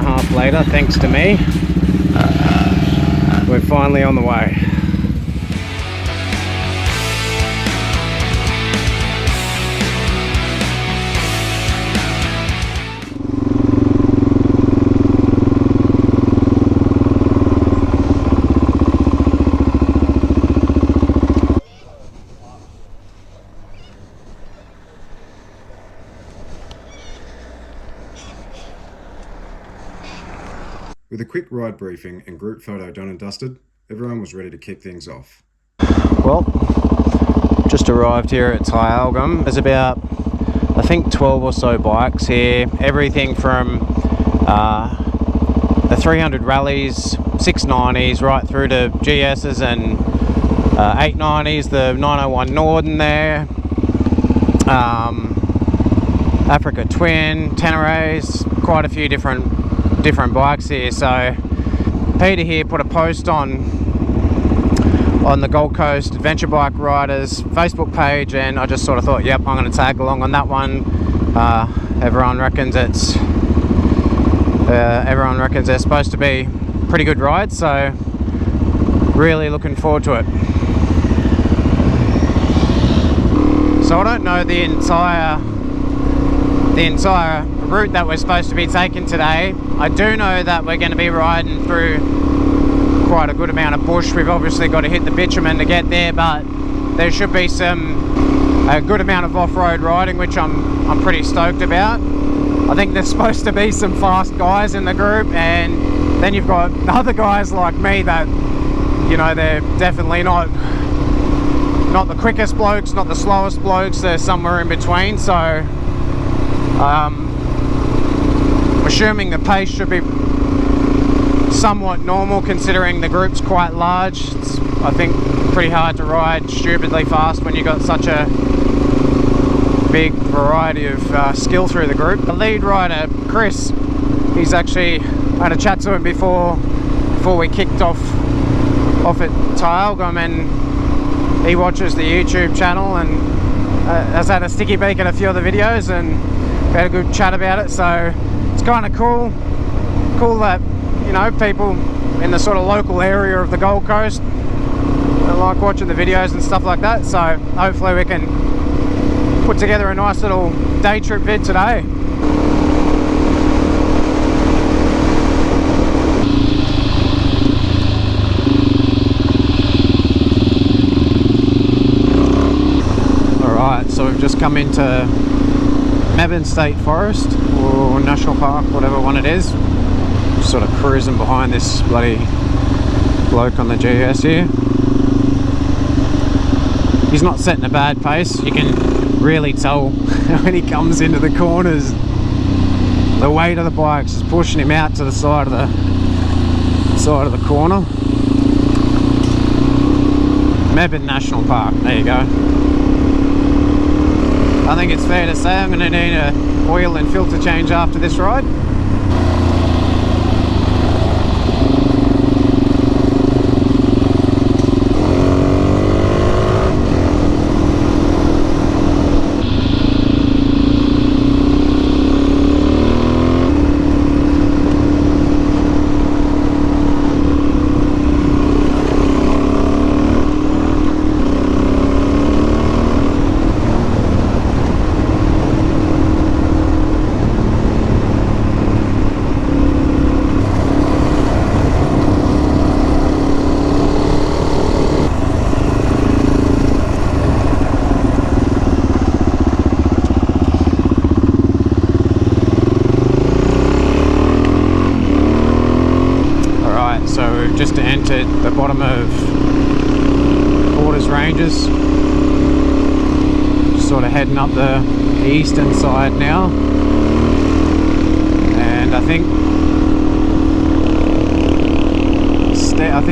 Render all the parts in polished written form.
a half later, thanks to me. We're finally on the way. With a quick ride briefing and group photo done and dusted, everyone was ready to kick things off. Well, just arrived here at TYALGUM. There's about, I think, 12 or so bikes here. Everything from the 300 rallies, 690s, right through to GSs and 890s, the 901 Norden there, Africa Twin, Teneres, quite a few different bikes here. So Peter here put a post on the Gold Coast Adventure Bike Riders Facebook page, and I just sort of thought, yep, I'm going to tag along on that one. Everyone reckons they're supposed to be pretty good rides, so really looking forward to it. So I don't know the entire route that we're supposed to be taking today. I do know that we're going to be riding through quite a good amount of bush. We've obviously got to hit the bitumen to get there, but there should be a good amount of off-road riding, which I'm pretty stoked about. I think there's supposed to be some fast guys in the group, and then you've got other guys like me that, you know, they're definitely not the quickest blokes, not the slowest blokes, they're somewhere in between. So assuming the pace should be somewhat normal considering the group's quite large. It's, I think, pretty hard to ride stupidly fast when you've got such a big variety of skill through the group. The lead rider, Chris, he's actually, I had a chat to him before we kicked off at TYALGUM, and he watches the YouTube channel and has had a sticky beak at a few of the videos, and we had a good chat about it. So it's kind of cool that, you know, people in the sort of local area of the Gold Coast like watching the videos and stuff like that. So hopefully we can put together a nice little day trip vid today. Alright, so we've just come into Mebane State Forest or National Park, whatever one it is. Just sort of cruising behind this bloody bloke on the GS here. He's not setting a bad pace. You can really tell when he comes into the corners. The weight of the bikes is pushing him out to the side of the corner. Mebane National Park. There you go. I think it's fair to say I'm going to need a oil and filter change after this ride. Just entered the bottom of Borders Ranges, just sort of heading up the eastern side now, and I think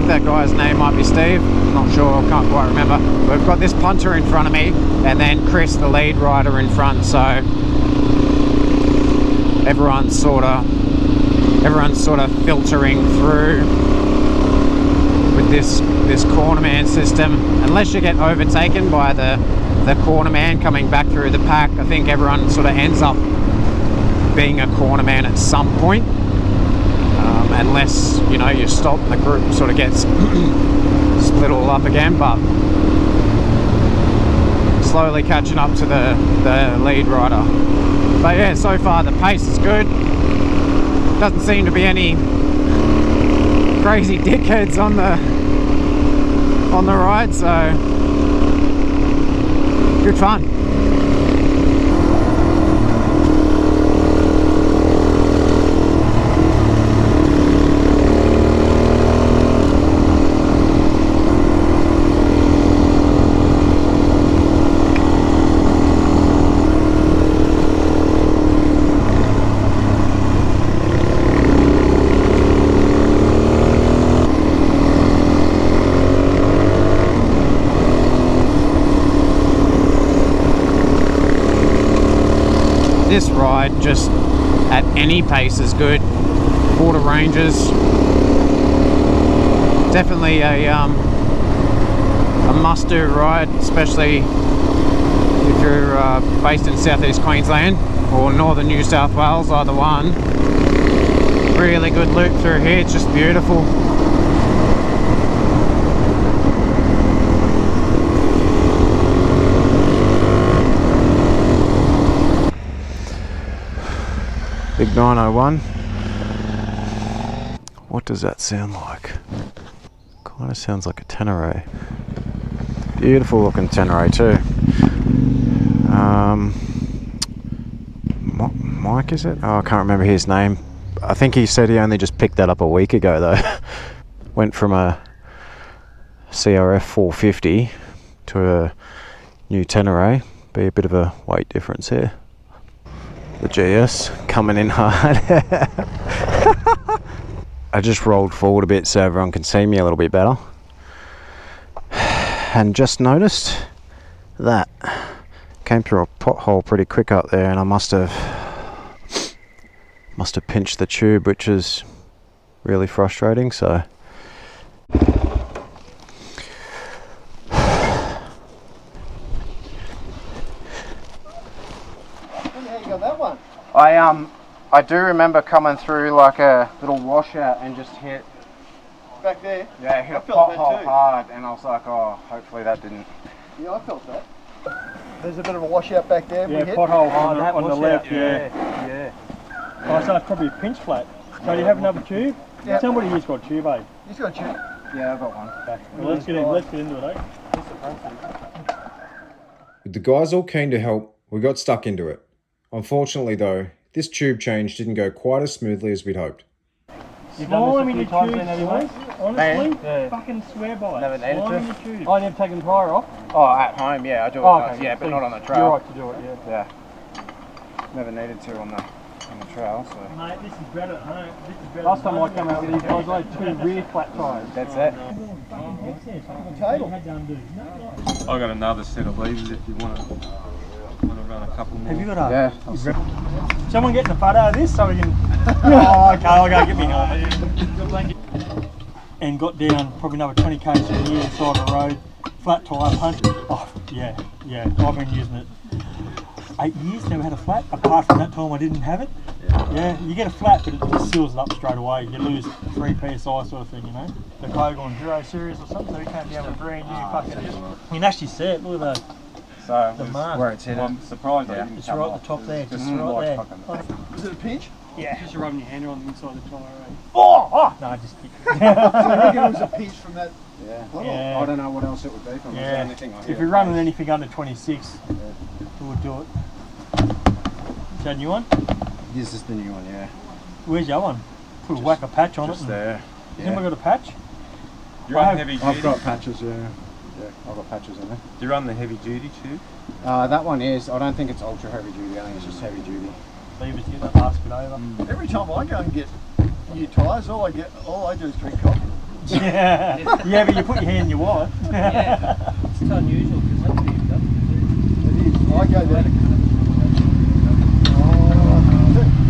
that guy's name might be Steve, I'm not sure, I can't quite remember. We've got this punter in front of me and then Chris, the lead rider, in front, so everyone's sort of filtering through with this cornerman system. Unless you get overtaken by the cornerman coming back through the pack, I think everyone sort of ends up being a cornerman at some point. unless, you know, you stop and the group sort of gets split all up again, but slowly catching up to the lead rider. But yeah, so far the pace is good. Doesn't seem to be any crazy dickheads on the ride, so good fun. This ride just at any pace is good. Quarter ranges, definitely a must-do ride, especially if you're based in southeast Queensland or northern New South Wales, either one. Really good loop through here, it's just beautiful. Big 901. What does that sound like? Kind of sounds like a Tenere. Beautiful looking Tenere too. Mike, is it? Oh, I can't remember his name. I think he said he only just picked that up a week ago though. Went from a CRF 450 to a new Tenere. Be a bit of a weight difference here. The GS coming in hard. I just rolled forward a bit so everyone can see me a little bit better, and just noticed that came through a pothole pretty quick up there, and I must have pinched the tube, which is really frustrating. So I do remember coming through like a little washout and just hit back there. Yeah, hit a pothole hard, and I was like, oh, hopefully that didn't. Yeah, I felt that. There's a bit of a washout back there. Yeah, pothole hard on the left. Yeah. Oh, so it's probably a pinch flat. So do you have another tube? Yeah. Somebody here's got a tube, eh? He's got a tube. Yeah, I've got one. Okay. Well, let's get into it, eh? With the guys all keen to help, we got stuck into it. Unfortunately though, this tube change didn't go quite as smoothly as we'd hoped. You've done this a few times then, anyway? Honestly, fucking swear by it. Never needed to. I never taken the tyre off. Oh, at home, yeah, I do it. Okay, yeah, but not on the trail. You're right to do it, Yeah. Never needed to on the trail, so. Mate, this is better at home. Last time I came out with these guys, I had 2 rear flat tyres. That's it. I got another set of levers if you want to run a couple more. Have you got a... Yeah. Someone getting a photo of this so we can... Oh, okay, I'll go get me helmet. And got down probably another 20 k's from the other side of the road, flat tyre, punch. Oh, yeah, I've been using it 8 years, never had a flat. Apart from that time I didn't have it. Yeah, you get a flat, but it just seals it up straight away. You lose 3 psi sort of thing, you know. The Kyogle Enduro series or something, so we came down with a brand new fucking... You can actually see it, look at that. So, The mark. where it's hidden. I'm surprised Yeah. It's right at the top there, just right there. Is it a pinch? Yeah. Just rubbing your hand on the inside of the tyre, right? Oh! No, just kidding. So I reckon it was a pinch from that. Yeah. Yeah. I don't know what else it would be from. Yeah. Anything I If hear. you're running anything under 26, we would do it. Is that a new one? This is the new one, yeah. Where's your one? Put a whack a patch on Just it. there. Has anyone got a patch? You run heavy duty? I've got patches, yeah. Yeah, I've got patches in there. Do you run the heavy duty tube? That one is. I don't think it's ultra heavy duty. I think it's just heavy duty. Levers, get that basket over. Every time I go and get new tyres, all I do is drink coffee. Yeah, yeah, but you put your hand in your wallet. Yeah, it's unusual because that's what you've done. It is. I go there.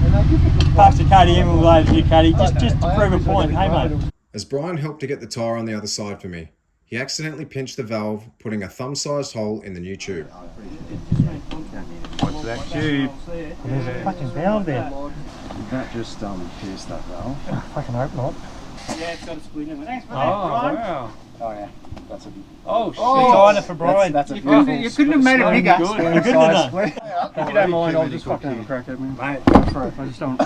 And they give me good Pass the KTM all over to you, Caddy, just to prove a point. Hey, mate. As Brian helped to get the tyre on the other side for me, he accidentally pinched the valve, putting a thumb-sized hole in the new tube. What's that tube? There's a fucking valve there. that just pierced that valve? I fucking hope not. Yeah, it's got a split in it. Thanks for Oh, that, Brian. wow. Oh yeah, that's a big. Oh, shit. Designer for Brian. That's a You beautiful. couldn't have made it bigger. Good to know. If you don't mind, I'll just fucking have a crack at me. Mate, go for it. I just don't.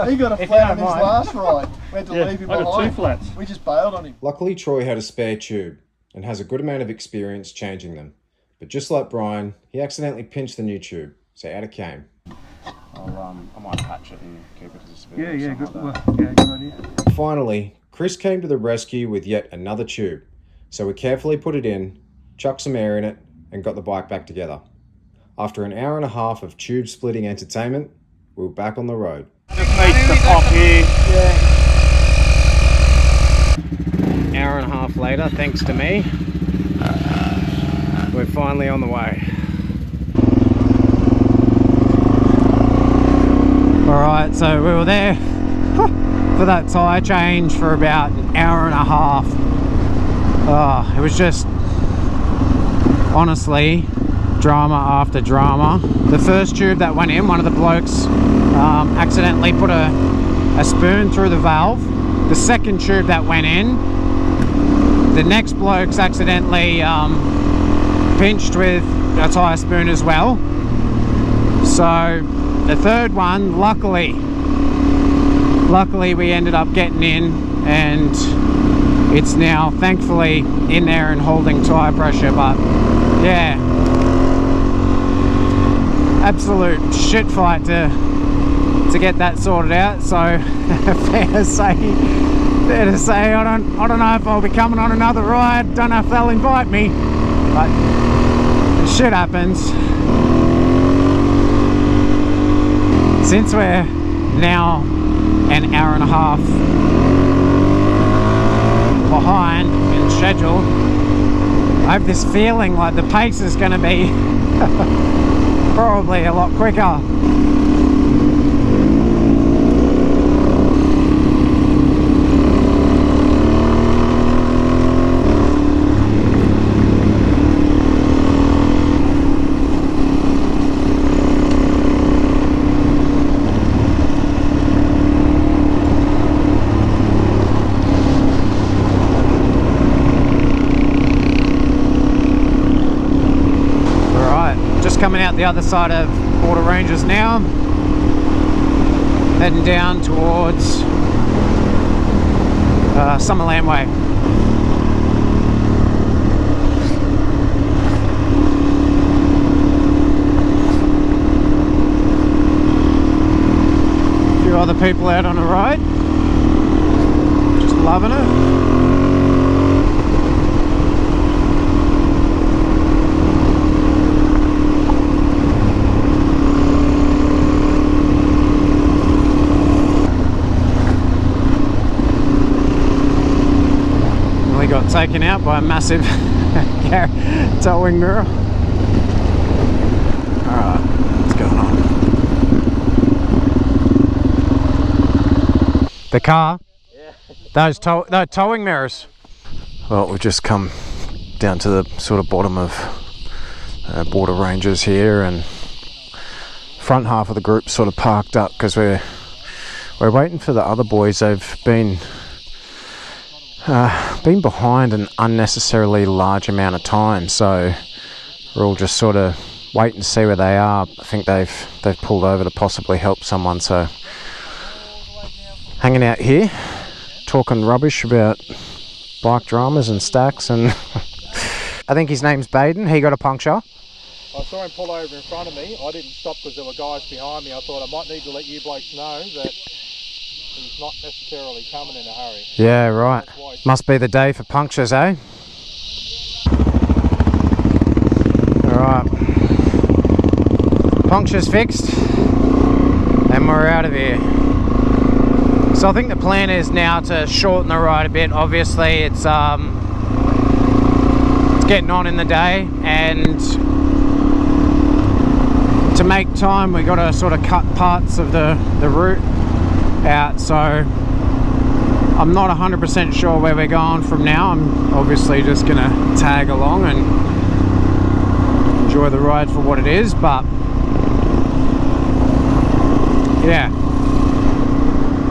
He got a If flat you on his don't mind. last ride. We had to Yeah, leave him I got behind. 2 flats. We just bailed on him. Luckily, Troy had a spare tube and has a good amount of experience changing them. But just like Brian, he accidentally pinched the new tube, so out it came. I might patch it and keep it as a spare. Yeah, or yeah, something good. like Well, yeah, good idea. Finally, Chris came to the rescue with yet another tube. So we carefully put it in, chucked some air in it, and got the bike back together. After an hour and a half of tube splitting entertainment, we were back on the road. Just needs to pop here. Hour and a half later, thanks to me, we're finally on the way. Alright, so we were there for that tyre change for about an hour and a half. It was just, honestly, drama after drama. The first tube that went in, one of the blokes accidentally put a spoon through the valve. The second tube that went in, the next bloke's accidentally pinched with a tyre spoon as well. So the third one, luckily we ended up getting in, and it's now thankfully in there and holding tyre pressure. But yeah, absolute shit fight to get that sorted out. So fair to say, I don't know if I'll be coming on another ride. Don't know if they'll invite me, but shit happens. Since we're now an hour and a half behind in schedule, I have this feeling like the pace is going to be probably a lot quicker. Coming out the other side of Border Ranges now, heading down towards Summerland Way. A few other people out on a ride, just loving it. Got taken out by a massive towing mirror. Alright, what's going on? The car? Yeah. Those towing mirrors. Well, we've just come down to the sort of bottom of Border Ranges here, and front half of the group sort of parked up because we're waiting for the other boys. They've been behind an unnecessarily large amount of time, so we're all just sort of waiting to see where they are. I think they've pulled over to possibly help someone, so hanging out here talking rubbish about bike dramas and stacks. And I think his name's Baden. He got a puncture. I saw him pull over in front of me. I didn't stop because there were guys behind me. I thought I might need to let you blokes know that he's not necessarily coming in a hurry. Yeah, right. Must be the day for punctures, eh? Alright. Punctures fixed, and we're out of here. So I think the plan is now to shorten the ride a bit. Obviously it's getting on in the day, and to make time we got to sort of cut parts of the route out. So I'm not 100% sure where we're going from now. I'm obviously just gonna tag along and enjoy the ride for what it is, but yeah,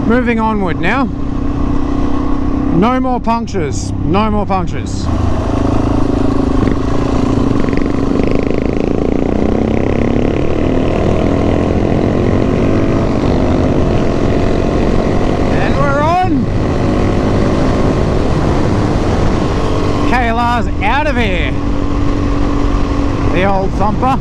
Moving onward now. No more punctures. No more punctures. And we're on. KLR's out of here. The old thumper.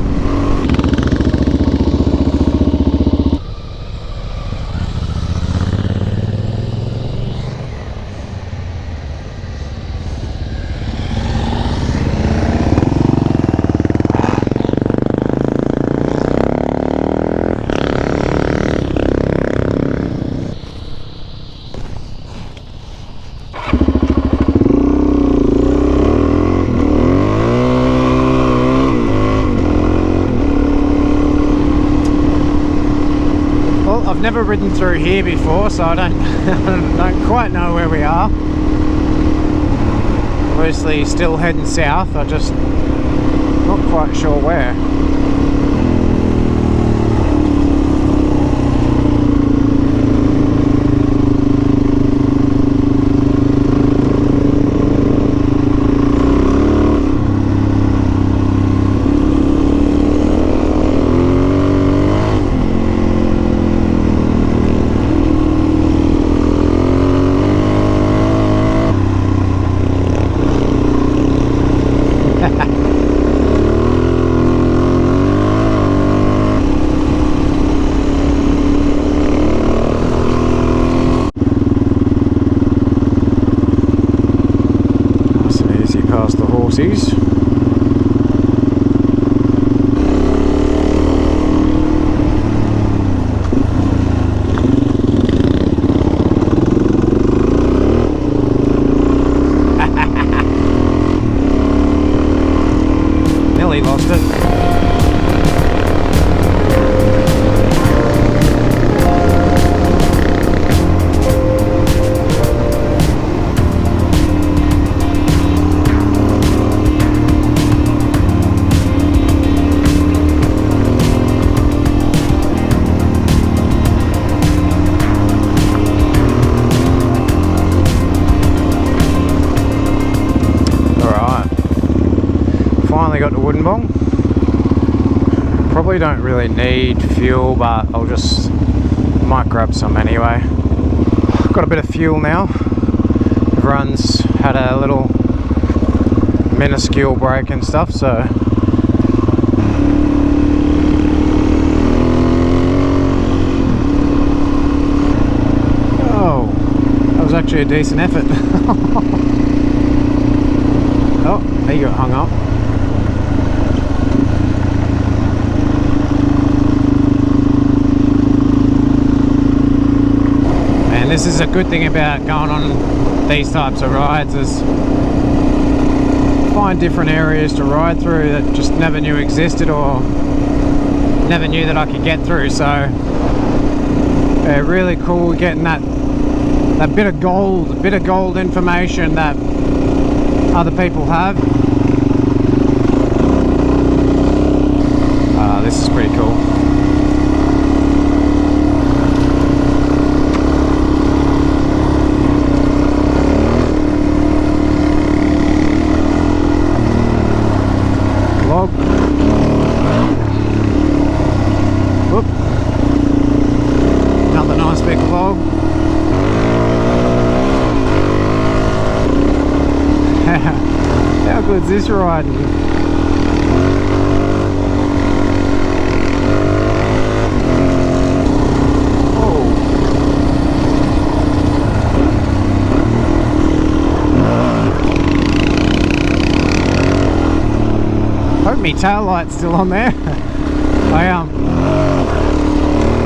I've never ridden through here before, so I don't quite know where we are. Obviously still heading south, I just not quite sure where. Past the horsies. Nearly lost it. Finally got to Wooden Bong. Probably don't really need fuel, but I'll just might grab some anyway. Got a bit of fuel now. Everyone's had a little minuscule break and stuff, so oh, that was actually a decent effort. Oh, he got hung up. And this is a good thing about going on these types of rides, is find different areas to ride through that just never knew existed or never knew that I could get through. So yeah, really cool getting that bit of gold information that other people have. This is pretty cool. Log. Whoop. Another nice big log. How good's this riding? Hope my tail light's still on there.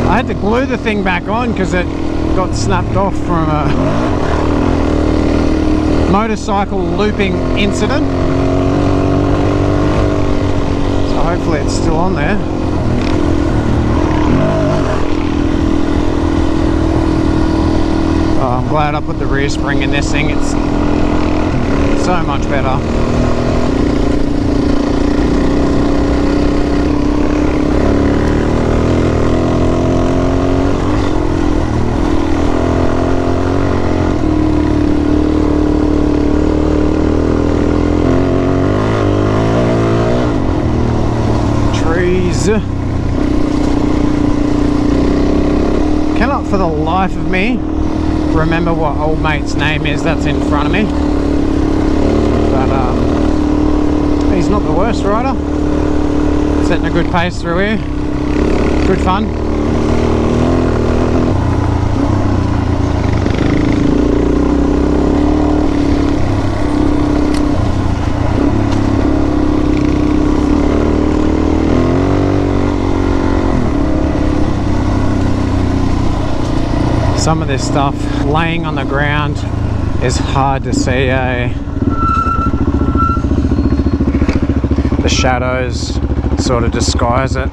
I had to glue the thing back on because it got snapped off from a motorcycle looping incident. So hopefully it's still on there. Oh, I'm glad I put the rear spring in this thing. It's so much better. Cannot for the life of me remember what old mate's name is that's in front of me. But he's not the worst rider. Setting a good pace through here. Good fun. Some of this stuff laying on the ground is hard to see, eh? The shadows sort of disguise it.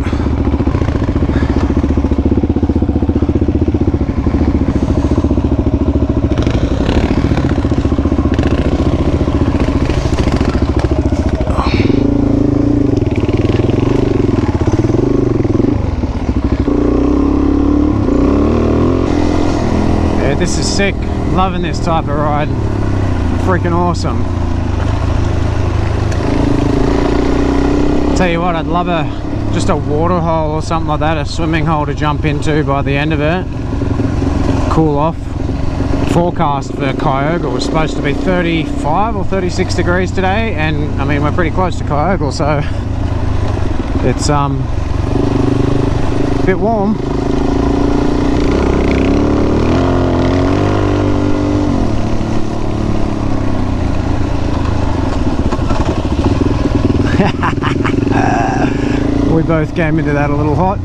This is sick. Loving this type of ride. Freaking awesome. Tell you what, I'd love just a water hole or something like that, a swimming hole to jump into by the end of it. Cool off. Forecast for Kyogle was supposed to be 35 or 36 degrees today, and I mean we're pretty close to Kyogle, so it's a bit warm. We both came into that a little hot.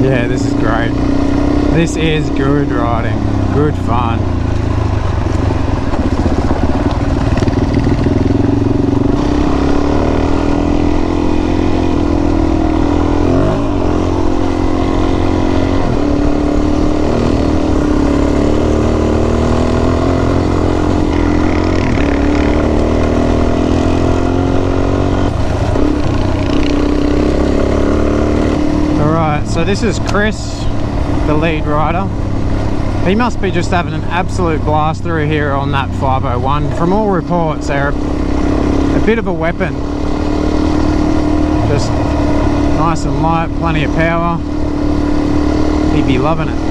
Yeah, this is great. This is good riding, good fun. So this is Chris, the lead rider. He must be just having an absolute blast through here on that 501. From all reports, they're a bit of a weapon. Just nice and light, plenty of power. He'd be loving it.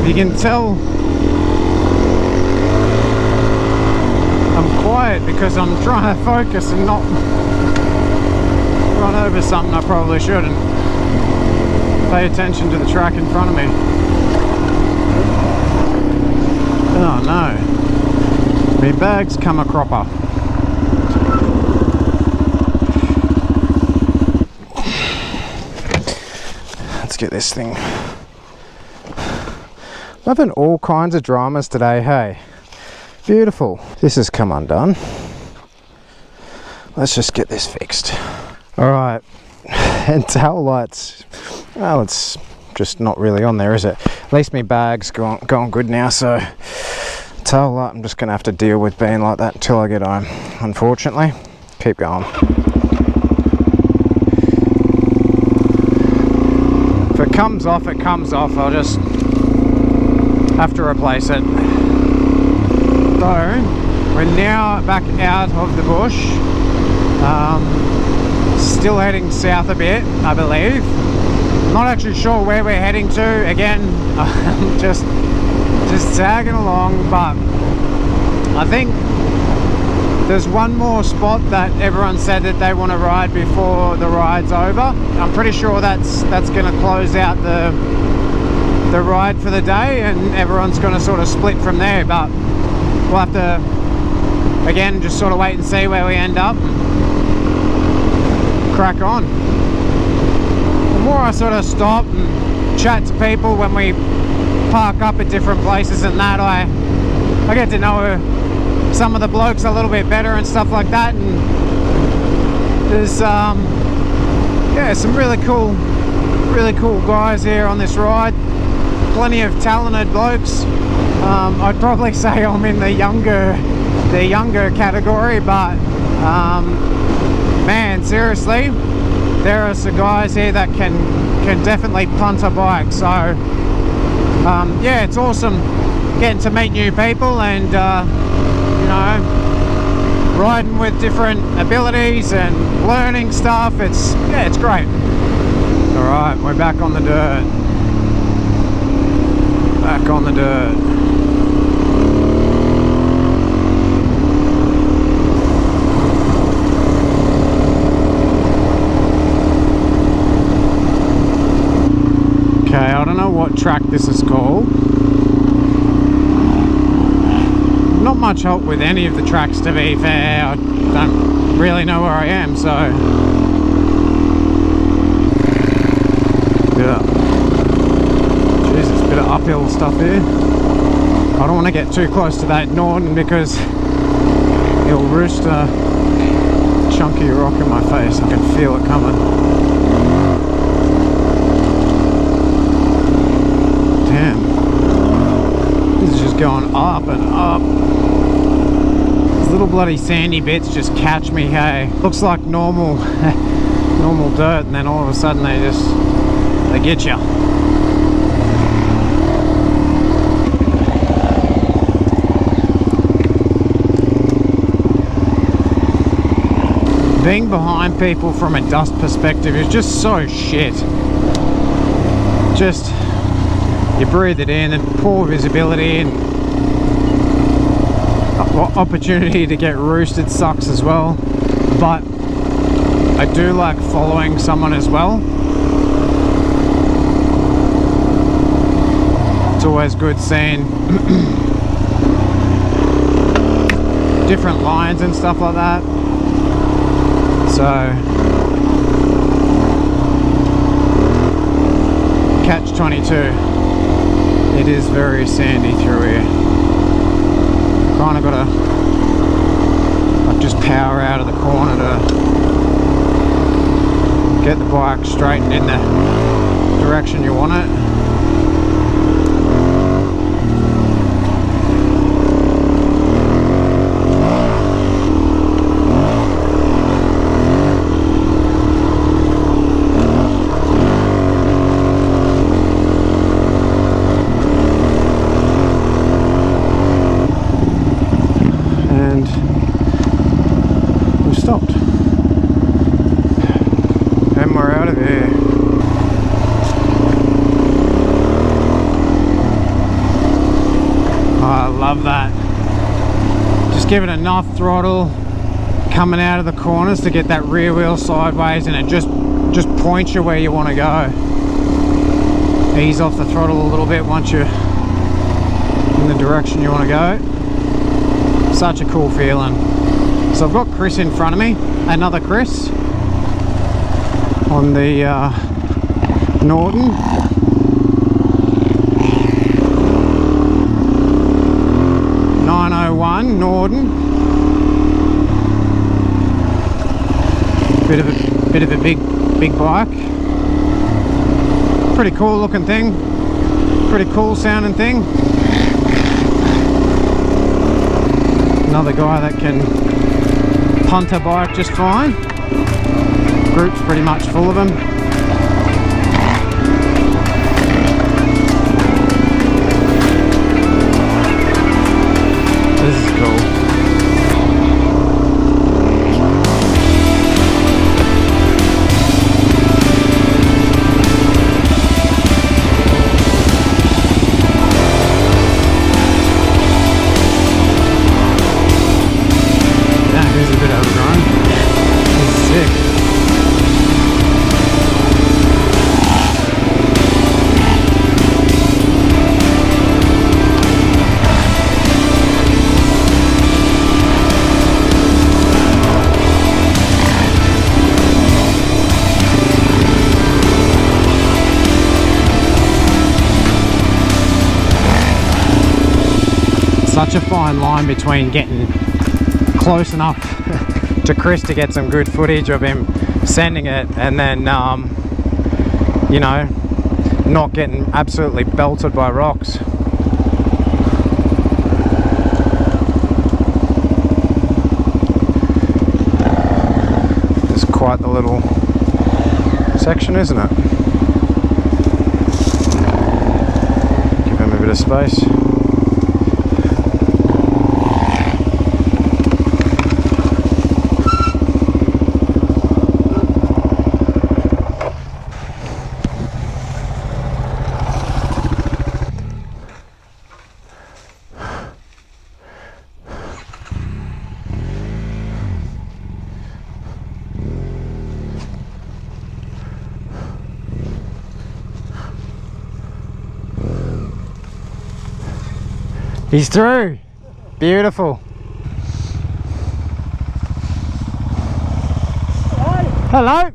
You can tell I'm quiet because I'm trying to focus and not run over something I probably shouldn't. Pay attention to the track in front of me. Oh no, my bag's come a cropper. Let's get this thing. Having all kinds of dramas today, hey? Beautiful. This has come undone. Let's just get this fixed. Alright, and tail lights, well, it's just not really on there, is it? At least my bag's gone good now, so tail light I'm just going to have to deal with being like that until I get home, unfortunately. Keep going. If it comes off, it comes off. I'll just have to replace it. So we're now back out of the bush, still heading south a bit, I believe. Not actually sure where we're heading to. Again, I'm just tagging along, but I think there's one more spot that everyone said that they want to ride before the ride's over. I'm pretty sure that's going to close out the ride for the day, and everyone's going to sort of split from there, but we'll have to again just sort of wait and see where we end up and crack on. The more I sort of stop and chat to people when we park up at different places and that, I get to know some of the blokes a little bit better and stuff like that. And there's yeah, some really cool guys here on this ride. Plenty of talented blokes. I'd probably say I'm in the younger category, but man, seriously, there are some guys here that can definitely punt a bike. So yeah, it's awesome getting to meet new people and you know, riding with different abilities and learning stuff. It's great. All right, we're back on the dirt. Back on the dirt. Okay, I don't know what track this is called. Not much help with any of the tracks, to be fair. I don't really know where I am, so yeah. Jesus, bit of uphill stuff here. I don't want to get too close to that Norton because he'll roost a chunky rock in my face. I can feel it coming. Damn. This is just going up and up. These little bloody sandy bits just catch me, hey. Looks like normal normal dirt, and then all of a sudden they get you. Being behind people from a dust perspective is just so shit. Just, you breathe it in and poor visibility and opportunity to get roosted sucks as well. But I do like following someone as well. It's always good seeing different lines and stuff like that. So catch 22. It is very sandy through here. Kind of got to like just power out of the corner to get the bike straightened in the direction you want it. Stopped. And we're out of here. Oh, I love that. Just give it enough throttle coming out of the corners to get that rear wheel sideways, and it just points you where you want to go. Ease off the throttle a little bit once you're in the direction you want to go. Such a cool feeling. So I've got Chris in front of me, another Chris on the Norton. Norton. Bit of a big bike. Pretty cool looking thing. Pretty cool sounding thing. Another guy that can punt a bike just fine. Group's pretty much full of them. This is cool. Yeah, here's a bit overgrown. This is sick. such a fine line between getting close enough to Chris to get some good footage of him sending it, and then you know, not getting absolutely belted by rocks. It's quite the little section, isn't it? Give him a bit of space. He's through. Beautiful. Hello.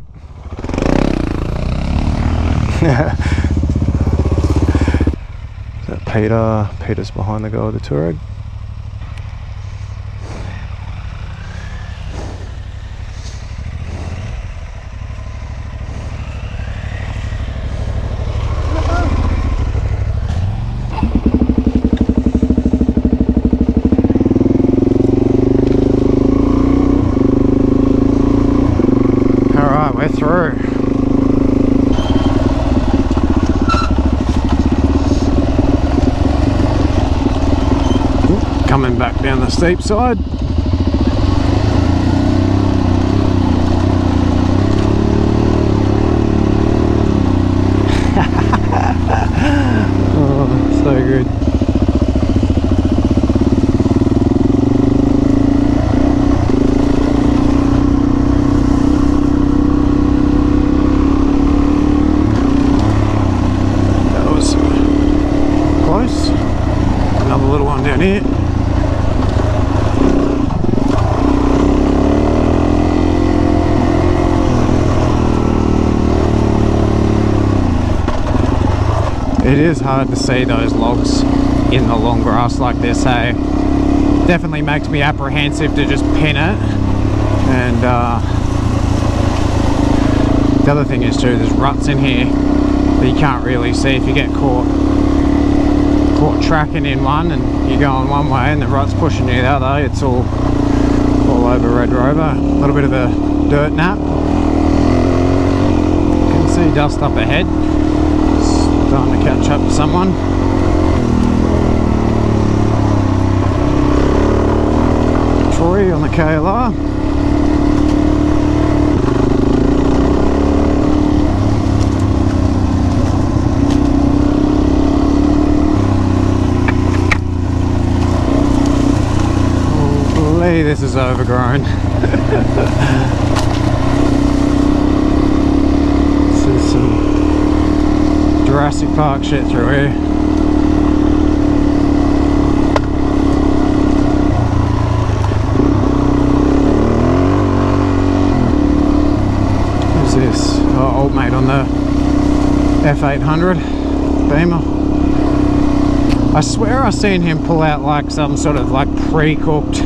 Is that Peter? Peter's behind the guy with the Touareg. Through. Coming back down the steep side. Oh, so good. Another little one down here. It is hard to see those logs in the long grass like this, hey? Definitely makes me apprehensive to just pin it. And the other thing is too, there's ruts in here that you can't really see if you get caught tracking in one and you're going one way and the rut's pushing you the other. It's all over Red Rover. A little bit of a dirt nap. You can see dust up ahead. Starting to catch up to someone. Troy on the KLR. This is overgrown. This is some Jurassic Park shit through here. Who's this? Oh, old mate on the F800 Beamer. I swear I seen him pull out like some sort of like pre-cooked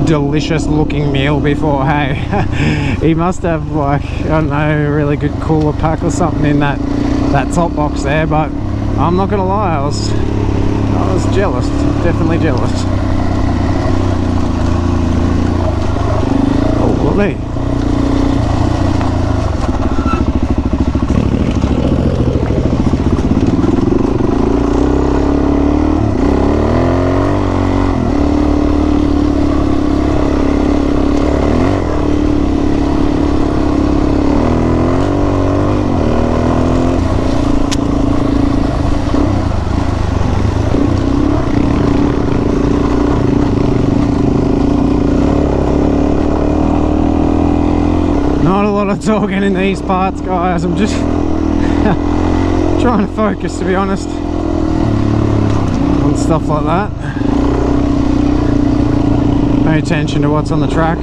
delicious looking meal before, hey. He must have like, I don't know, a really good cooler pack or something in that top box there, but I'm not gonna lie, I was jealous, definitely jealous. Oh, lovely. Not a lot of talking in these parts, guys. I'm just trying to focus, to be honest, on stuff like that. Pay attention to what's on the track.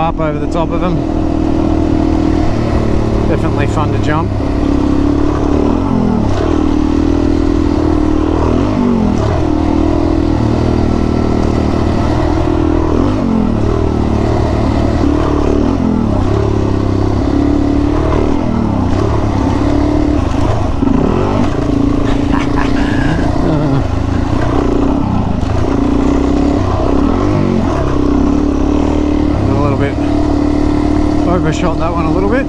tarp over the top of them. Definitely fun to jump. Overshot that one a little bit.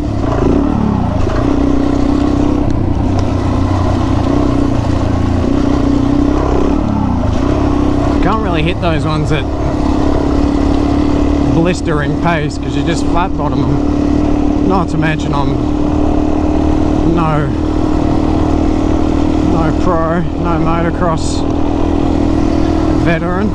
Can't really hit those ones at blistering pace because you just flat bottom them. Not to mention I'm no pro, no motocross veteran.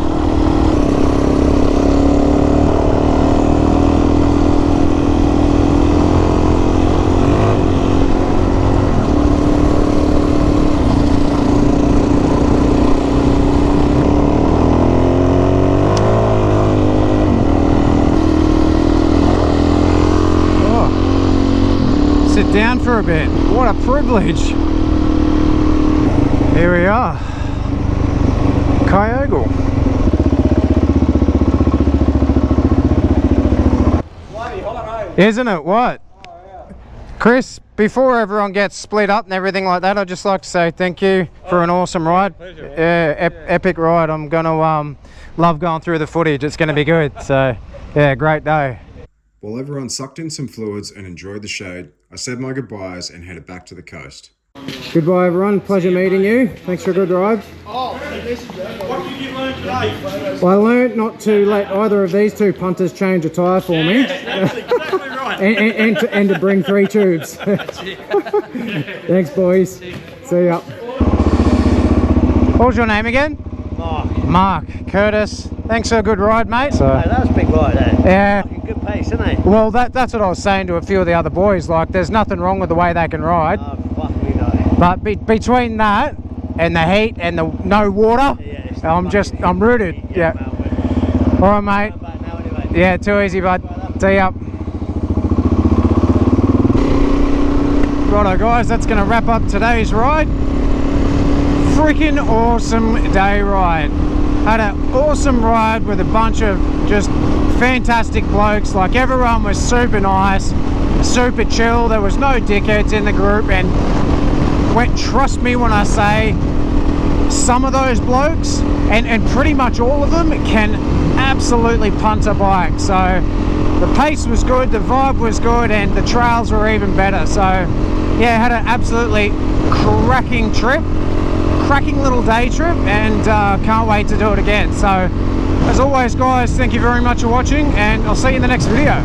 Down for a bit. What a privilege. Here we are. Kyogle. Isn't it? What? Chris, before everyone gets split up and everything like that, I'd just like to say thank you for an awesome ride. Yeah, epic ride. I'm gonna love going through the footage. It's gonna be good. So yeah, great day. While everyone sucked in some fluids and enjoyed the shade, I said my goodbyes and headed back to the coast. Goodbye everyone, pleasure meeting you. Thanks for a good ride. What did you learn today? Well, I learned not to let either of these two punters change a tyre for me. That's exactly right. and to bring 3 tubes. Thanks boys. See ya. What was your name again? Mark. Mark. Curtis. Thanks for a good ride, mate. So, Hey, that was a big ride, eh? yeah. Fucking good pace, isn't it? Well, that's what I was saying to a few of the other boys. Like, there's nothing wrong with the way they can ride. Oh, fuck me, no. But between that and the heat and the no water, Yeah, I'm rooted. Yeah. All right, mate. Back now anyway. Yeah, too easy, bud. See ya. Righto, guys, that's going to wrap up today's ride. Freaking awesome day ride. Had an awesome ride with a bunch of just fantastic blokes. Like, everyone was super nice, super chill. There was no dickheads in the group, and trust me when I say some of those blokes and pretty much all of them can absolutely punt a bike. So the pace was good, the vibe was good, and the trails were even better. So yeah, had an absolutely cracking trip, cracking little day trip, and can't wait to do it again. So as always, guys, thank you very much for watching, and I'll see you in the next video.